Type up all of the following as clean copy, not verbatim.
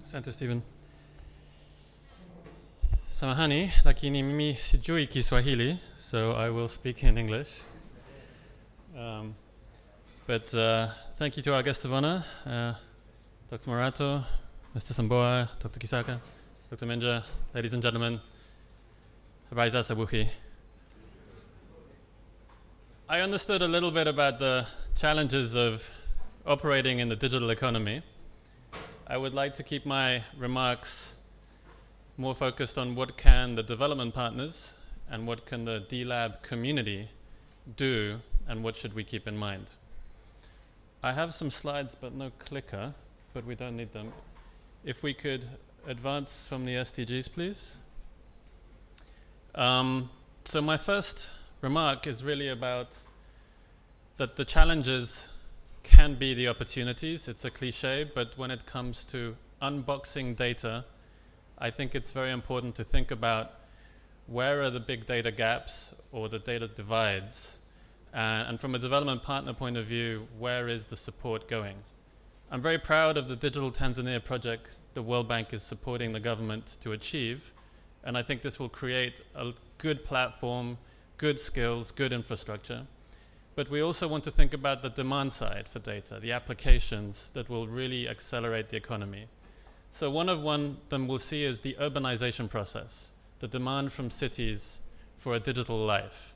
Asante Stephen. Samahani, lakini mimi sijui Kiswahili, so I will speak in English. But thank you to our guest of honor, Dr. Morato, Mr. Samboa, Dr. Kisaka, Dr. Minja, ladies and gentlemen. Habari za asubuhi. I understood a little bit about the challenges of operating in the digital economy. I would like to keep my remarks more focused on what can the development partners and what can the dLab community do and what should we keep in mind. I have some slides but no clicker, but we don't need them. If we could advance from the SDGs, please. So my first remark is really about that the challenges can be the opportunities. It's a cliche, but when it comes to unboxing data, I think it's very important to think about where are the big data gaps or the data divides, and from a development partner point of view, where is the support going? I'm very proud of the Digital Tanzania project the World Bank is supporting the government to achieve, and I think this will create a good platform, good skills, good infrastructure. But we also want to think about the demand side for data, the applications that will really accelerate the economy. So one of them we'll see is the urbanization process, the demand from cities for a digital life.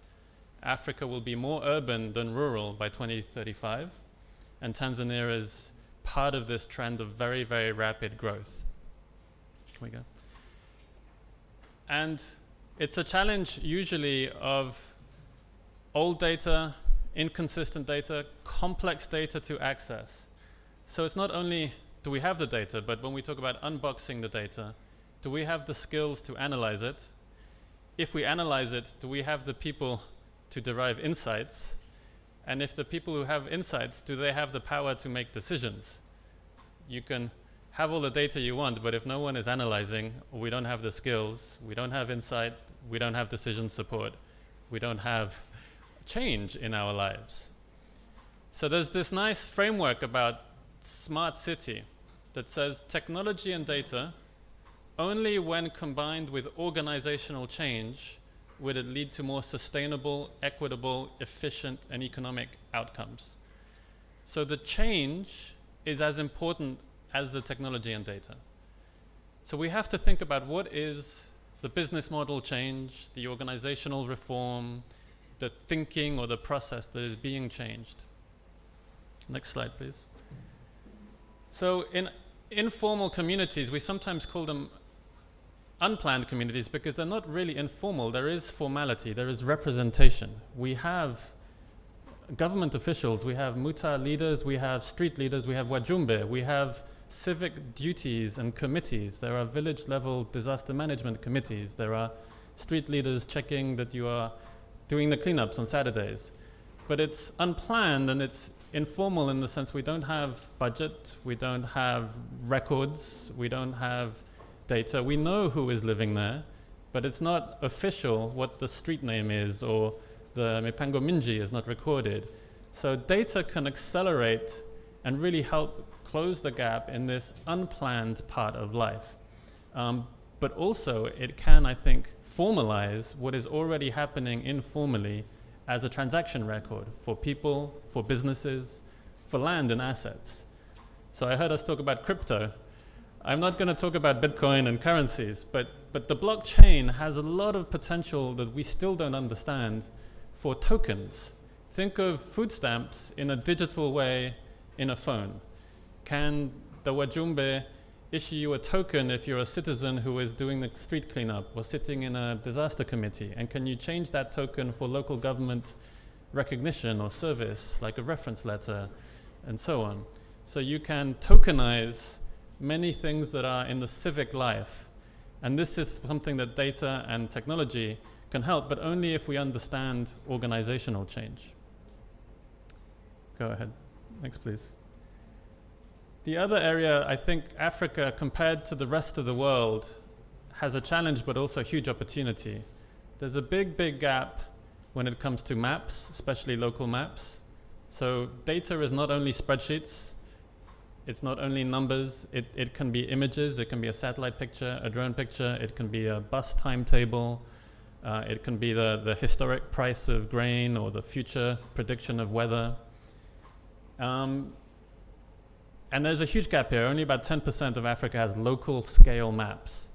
Africa will be more urban than rural by 2035, and Tanzania is part of this trend of very, very rapid growth. Here we go. And it's a challenge usually of old data, inconsistent data, complex data to access. So it's not only do we have the data, but when we talk about unboxing the data, do we have the skills to analyze it? If we analyze it, do we have the people to derive insights? And if the people who have insights, do they have the power to make decisions? You can have all the data you want, but if no one is analyzing, or we don't have the skills, we don't have insight, we don't have decision support, we don't have change in our lives. So there's this nice framework about smart city that says technology and data, only when combined with organizational change would it lead to more sustainable, equitable, efficient, and economic outcomes. So the change is as important as the technology and data. So we have to think about what is the business model change, the organizational reform, the thinking or the process that is being changed. Next slide, please. So in informal communities, we sometimes call them unplanned communities because they're not really informal. There is formality, there is representation. We have government officials, we have muta leaders, we have street leaders, we have wajumbe, we have civic duties and committees. There are village level disaster management committees. There are street leaders checking that you are doing the cleanups on Saturdays. But it's unplanned and it's informal in the sense we don't have budget, we don't have records, we don't have data. We know who is living there, but it's not official what the street name is, or the Mipango Minji is not recorded. So data can accelerate and really help close the gap in this unplanned part of life. But also it can, I think, formalize what is already happening informally as a transaction record for people, for businesses, for land and assets. So I heard us talk about crypto. I'm not going to talk about Bitcoin and currencies, but the blockchain has a lot of potential that we still don't understand for tokens. Think of food stamps in a digital way in a phone. Can the Wajumbe issue you a token if you're a citizen who is doing the street cleanup or sitting in a disaster committee? And can you change that token for local government recognition or service, like a reference letter, and so on? So you can tokenize many things that are in the civic life. And this is something that data and technology can help, but only if we understand organizational change. Go ahead. Next, please. The other area, I think Africa, compared to the rest of the world, has a challenge but also a huge opportunity. There's a big, big gap when it comes to maps, especially local maps. So data is not only spreadsheets. It's not only numbers, it can be images, it can be a satellite picture, a drone picture, it can be a bus timetable, it can be the historic price of grain or the future prediction of weather. And there's a huge gap here. Only about 10% of Africa has local scale maps.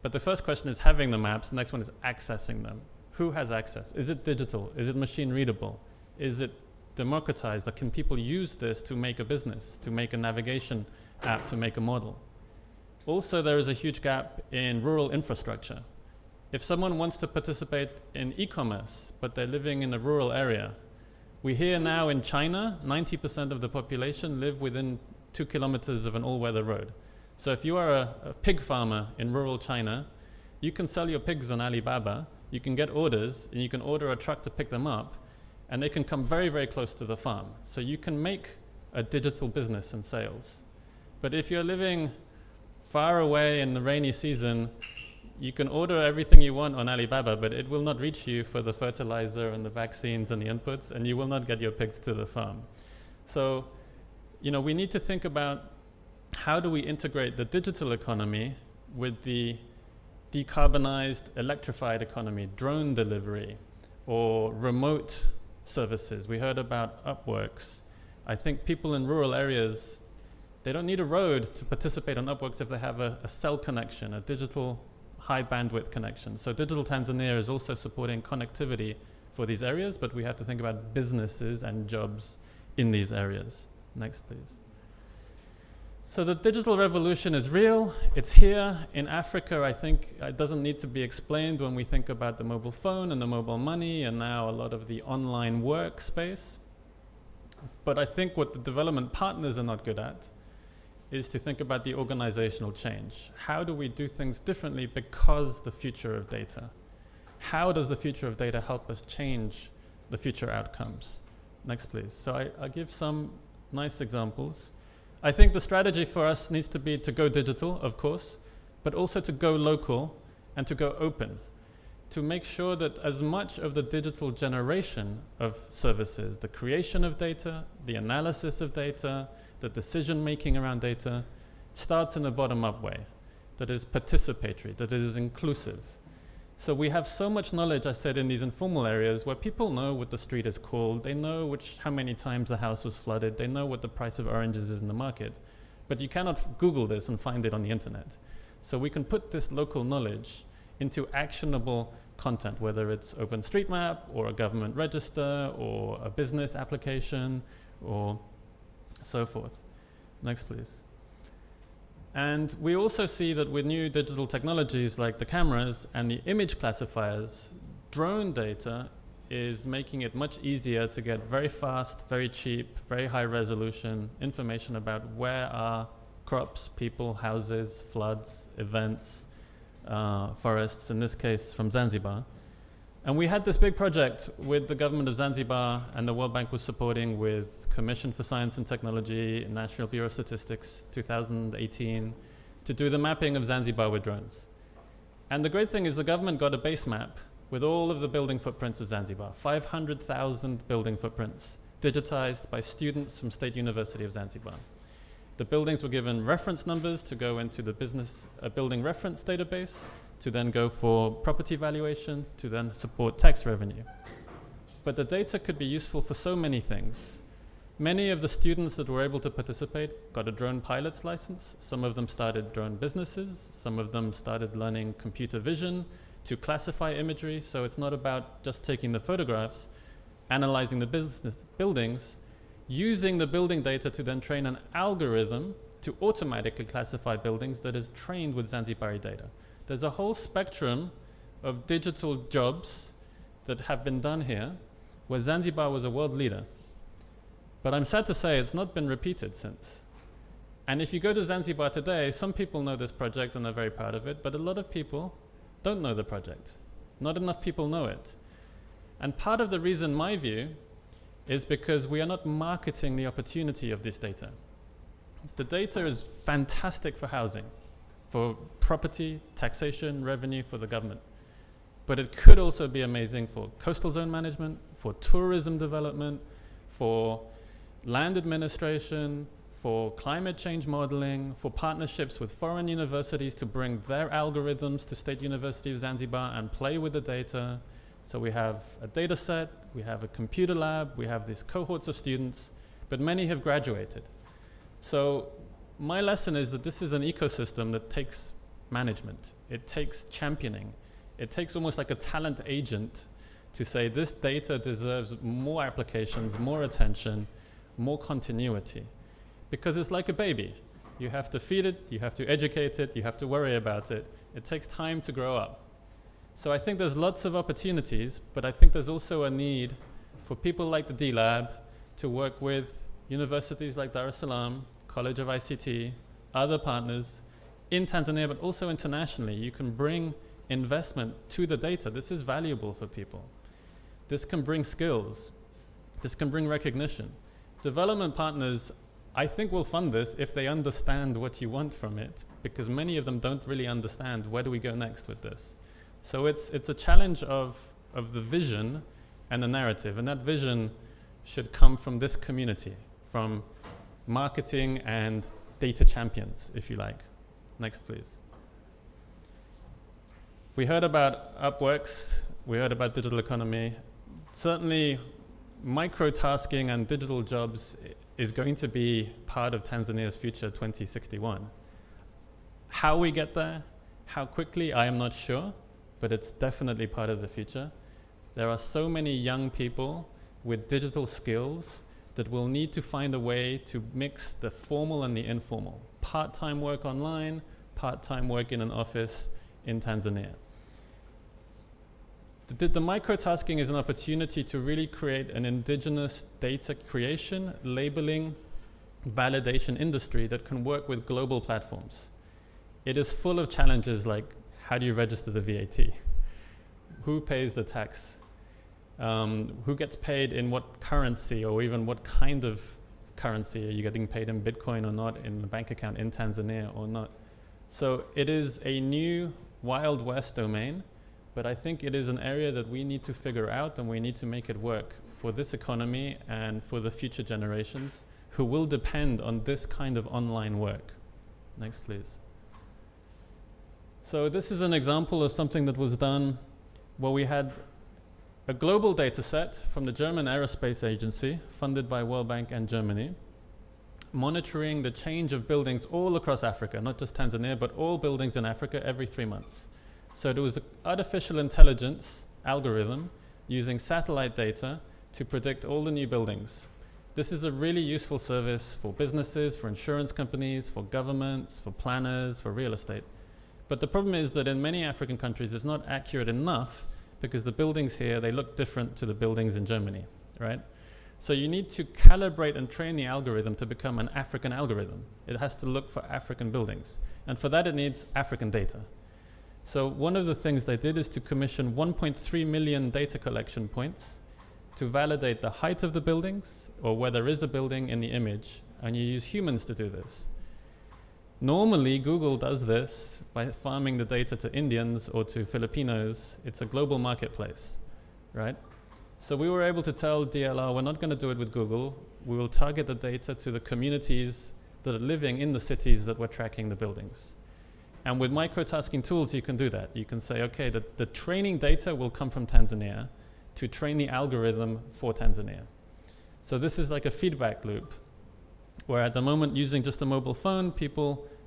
But the first question is having the maps, the next one is accessing them. Who has access? Is it digital? Is it machine readable? Is it democratized? That can people use this to make a business, to make a navigation app, to make a model? Also, there is a huge gap in rural infrastructure. If someone wants to participate in e-commerce, but they're living in a rural area, we hear now in China, 90% of the population live within 2 kilometers of an all-weather road. So if you are a pig farmer in rural China, you can sell your pigs on Alibaba, you can get orders, and you can order a truck to pick them up, and they can come very, very close to the farm. So you can make a digital business and sales. But if you're living far away in the rainy season, you can order everything you want on Alibaba, but it will not reach you for the fertilizer and the vaccines and the inputs, and you will not get your pigs to the farm. So, we need to think about how do we integrate the digital economy with the decarbonized, electrified economy, drone delivery, or remote services. We heard about Upworks. I think people in rural areas, they don't need a road to participate on Upworks if they have a cell connection, a digital high bandwidth connection. So Digital Tanzania is also supporting connectivity for these areas, but we have to think about businesses and jobs in these areas. Next, please. So the digital revolution is real. It's here. In Africa, I think it doesn't need to be explained when we think about the mobile phone and the mobile money and now a lot of the online work space. But I think what the development partners are not good at is to think about the organizational change. How do we do things differently because the future of data? How does the future of data help us change the future outcomes? Next, please. So I give some nice examples. I think the strategy for us needs to be to go digital, of course, but also to go local and to go open, to make sure that as much of the digital generation of services, the creation of data, the analysis of data, the decision-making around data, starts in a bottom-up way, that is participatory, that is inclusive. So we have so much knowledge, I said, in these informal areas where people know what the street is called, they know how many times the house was flooded, they know what the price of oranges is in the market, but you cannot Google this and find it on the internet. So we can put this local knowledge into actionable content, whether it's OpenStreetMap or a government register or a business application or so forth. Next, please. And we also see that with new digital technologies like the cameras and the image classifiers, drone data is making it much easier to get very fast, very cheap, very high resolution information about where are crops, people, houses, floods, events, forests, in this case from Zanzibar. And we had this big project with the government of Zanzibar, and the World Bank was supporting with Commission for Science and Technology, National Bureau of Statistics, 2018, to do the mapping of Zanzibar with drones. And the great thing is the government got a base map with all of the building footprints of Zanzibar, 500,000 building footprints, digitized by students from State University of Zanzibar. The buildings were given reference numbers to go into the building reference database, to then go for property valuation, to then support tax revenue. But the data could be useful for so many things. Many of the students that were able to participate got a drone pilot's license. Some of them started drone businesses. Some of them started learning computer vision to classify imagery. So it's not about just taking the photographs, analyzing the business buildings, using the building data to then train an algorithm to automatically classify buildings that is trained with Zanzibari data. There's a whole spectrum of digital jobs that have been done here where Zanzibar was a world leader. But I'm sad to say it's not been repeated since. And if you go to Zanzibar today, some people know this project and are very proud of it, but a lot of people don't know the project. Not enough people know it. And part of the reason, my view, is because we are not marketing the opportunity of this data. The data is fantastic for housing, for property, taxation, revenue for the government. But it could also be amazing for coastal zone management, for tourism development, for land administration, for climate change modeling, for partnerships with foreign universities to bring their algorithms to State University of Zanzibar and play with the data. So we have a data set, we have a computer lab, we have these cohorts of students, but many have graduated. So my lesson is that this is an ecosystem that takes management. It takes championing. It takes almost like a talent agent to say this data deserves more applications, more attention, more continuity. Because it's like a baby. You have to feed it, you have to educate it, you have to worry about it. It takes time to grow up. So I think there's lots of opportunities, but I think there's also a need for people like the dLab to work with universities like Dar es Salaam, College of ICT, other partners in Tanzania, but also internationally. You can bring investment to the data. This is valuable for people. This can bring skills. This can bring recognition. Development partners, I think, will fund this if they understand what you want from it, because many of them don't really understand where do we go next with this. So it's a challenge of the vision and the narrative, and that vision should come from this community, from marketing and data champions, if you like. Next, please. We heard about Upworks, we heard about digital economy. Certainly, micro-tasking and digital jobs is going to be part of Tanzania's future 2061. How we get there, how quickly, I am not sure, but it's definitely part of the future. There are so many young people with digital skills that will need to find a way to mix the formal and the informal. Part-time work online, part-time work in an office in Tanzania. The microtasking is an opportunity to really create an indigenous data creation, labeling, validation industry that can work with global platforms. It is full of challenges like, how do you register the VAT? Who pays the tax? Who gets paid in what currency, or even what kind of currency? Are you getting paid in Bitcoin or not, in the bank account in Tanzania or not? So it is a new Wild West domain, but I think it is an area that we need to figure out, and we need to make it work for this economy and for the future generations who will depend on this kind of online work. Next, please. So this is an example of something that was done where we had a global data set from the German Aerospace Agency, funded by World Bank and Germany, monitoring the change of buildings all across Africa, not just Tanzania, but all buildings in Africa every 3 months. So there was an artificial intelligence algorithm using satellite data to predict all the new buildings. This is a really useful service for businesses, for insurance companies, for governments, for planners, for real estate. But the problem is that in many African countries, it's not accurate enough, because the buildings here, they look different to the buildings in Germany, right? So you need to calibrate and train the algorithm to become an African algorithm. It has to look for African buildings. And for that, it needs African data. So one of the things they did is to commission 1.3 million data collection points to validate the height of the buildings, or where there is a building in the image, and you use humans to do this. Normally, Google does this by farming the data to Indians or to Filipinos. It's a global marketplace, right? So we were able to tell DLR, we're not going to do it with Google. We will target the data to the communities that are living in the cities that we're tracking the buildings. And with microtasking tools, you can do that. You can say, okay, the training data will come from Tanzania to train the algorithm for Tanzania. So this is like a feedback loop, where at the moment, using just a mobile phone,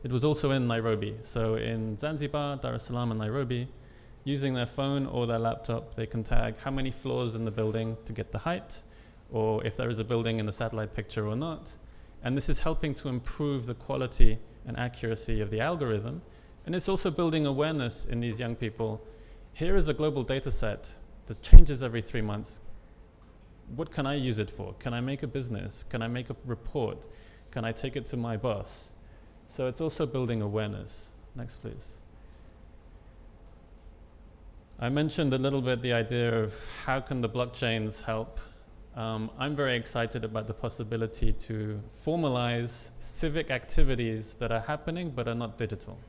it was also in Nairobi. So in Zanzibar, Dar es Salaam and Nairobi, using their phone or their laptop, they can tag how many floors in the building to get the height, or if there is a building in the satellite picture or not. And this is helping to improve the quality and accuracy of the algorithm. And it's also building awareness in these young people. Here is a global data set that changes every 3 months. What can I use it for? Can I make a business? Can I make a report? Can I take it to my boss? So it's also building awareness. Next, please. I mentioned a little bit the idea of how can the blockchains help. I'm very excited about the possibility to formalize civic activities that are happening but are not digital.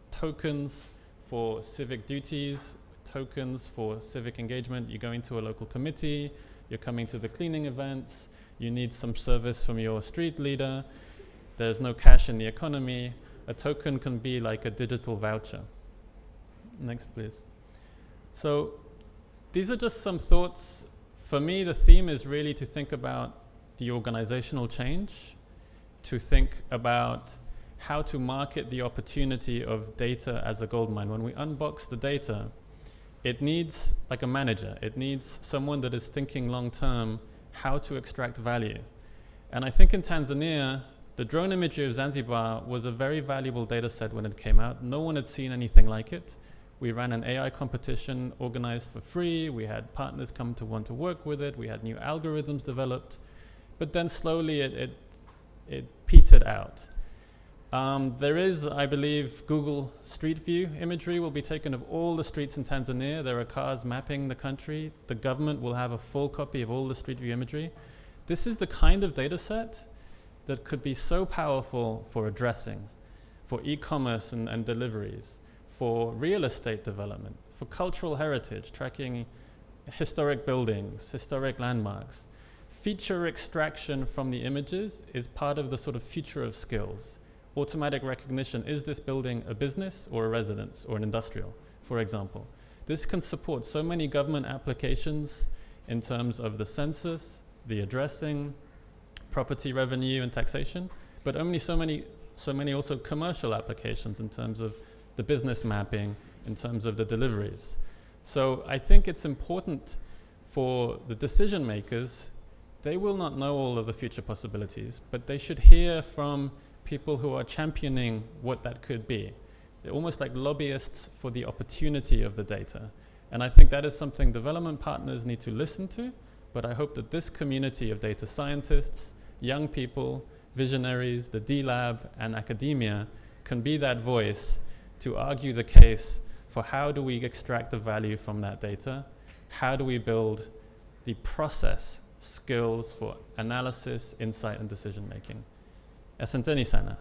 Tokens for civic duties, tokens for civic engagement. You're going to a local committee, you're coming to the cleaning events, you need some service from your street leader. There's no cash in the economy. A token can be like a digital voucher. Next, please. So these are just some thoughts. For me, the theme is really to think about the organizational change, to think about how to market the opportunity of data as a goldmine. When we unbox the data, it needs like a manager. It needs someone that is thinking long-term how to extract value. And I think in Tanzania, the drone imagery of Zanzibar was a very valuable data set when it came out. No one had seen anything like it. We ran an AI competition organized for free. We had partners come to want to work with it. We had new algorithms developed. But then slowly it petered out. There is, I believe, Google Street View imagery will be taken of all the streets in Tanzania. There are cars mapping the country. The government will have a full copy of all the Street View imagery. This is the kind of data set that could be so powerful for addressing, for e-commerce and deliveries, for real estate development, for cultural heritage, tracking historic buildings, historic landmarks. Feature extraction from the images is part of the sort of future of skills. Automatic recognition, is this building a business or a residence or an industrial, for example. This can support so many government applications in terms of the census, the addressing, property revenue and taxation, but only so many also commercial applications in terms of the business mapping, in terms of the deliveries. So I think it's important for the decision makers. They will not know all of the future possibilities, but they should hear from people who are championing what that could be. They're almost like lobbyists for the opportunity of the data. And I think that is something development partners need to listen to, but I hope that this community of data scientists, young people, visionaries, the dLab and academia can be that voice to argue the case for how do we extract the value from that data, how do we build the process skills for analysis, insight and decision making. Asanteni sana.